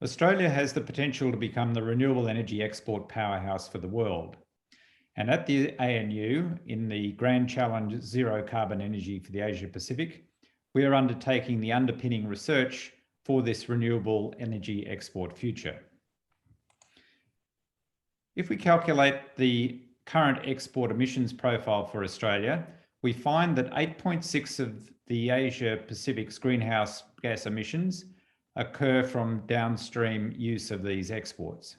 Australia has the potential to become the renewable energy export powerhouse for the world. And at the ANU, in the Grand Challenge Zero Carbon Energy for the Asia Pacific, we are undertaking the underpinning research for this renewable energy export future. If we calculate the current export emissions profile for Australia, we find that 8.6 of the Asia Pacific's greenhouse gas emissions occur from downstream use of these exports.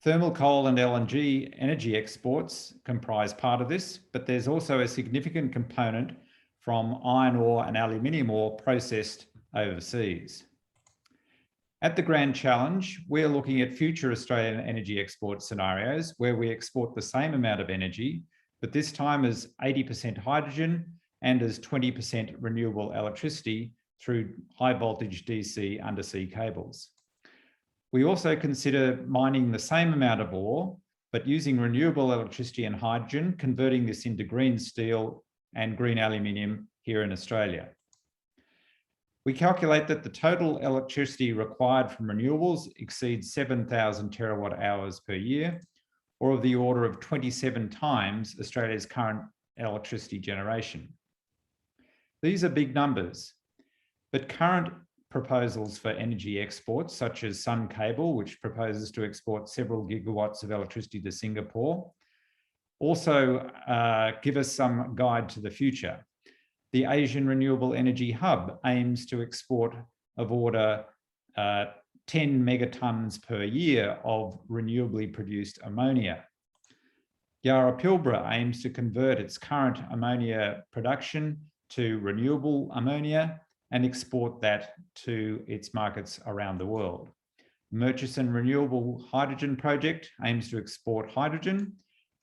Thermal coal and LNG energy exports comprise part of this, but there's also a significant component from iron ore and aluminium ore processed overseas. At the Grand Challenge, we're looking at future Australian energy export scenarios where we export the same amount of energy, but this time as 80% hydrogen and as 20% renewable electricity through high voltage DC undersea cables. We also consider mining the same amount of ore, but using renewable electricity and hydrogen, converting this into green steel and green aluminium here in Australia. We calculate that the total electricity required from renewables exceeds 7,000 terawatt hours per year, or of the order of 27 times Australia's current electricity generation. These are big numbers, but current proposals for energy exports, such as Sun Cable, which proposes to export several gigawatts of electricity to Singapore, also give us some guide to the future. The Asian Renewable Energy Hub aims to export of order 10 megatons per year of renewably produced ammonia. Yarra Pilbara aims to convert its current ammonia production to renewable ammonia and export that to its markets around the world. Murchison Renewable Hydrogen Project aims to export hydrogen,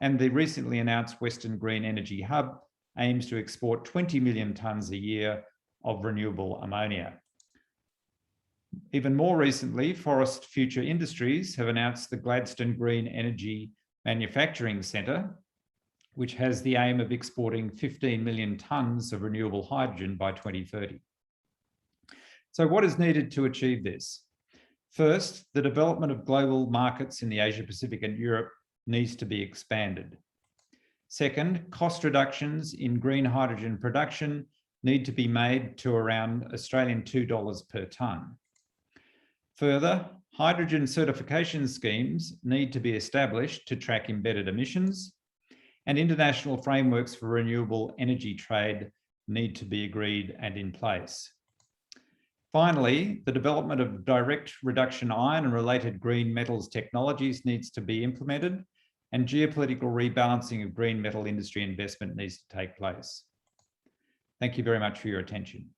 and the recently announced Western Green Energy Hub aims to export 20 million tonnes a year of renewable ammonia. Even more recently, Forest Future Industries have announced the Gladstone Green Energy Manufacturing Centre, which has the aim of exporting 15 million tonnes of renewable hydrogen by 2030. So what is needed to achieve this? First, the development of global markets in the Asia Pacific and Europe needs to be expanded. Second, cost reductions in green hydrogen production need to be made to around Australian $2 per tonne. Further, hydrogen certification schemes need to be established to track embedded emissions, and international frameworks for renewable energy trade need to be agreed and in place. Finally, the development of direct reduction iron and related green metals technologies needs to be implemented, and geopolitical rebalancing of green metal industry investment needs to take place. Thank you very much for your attention.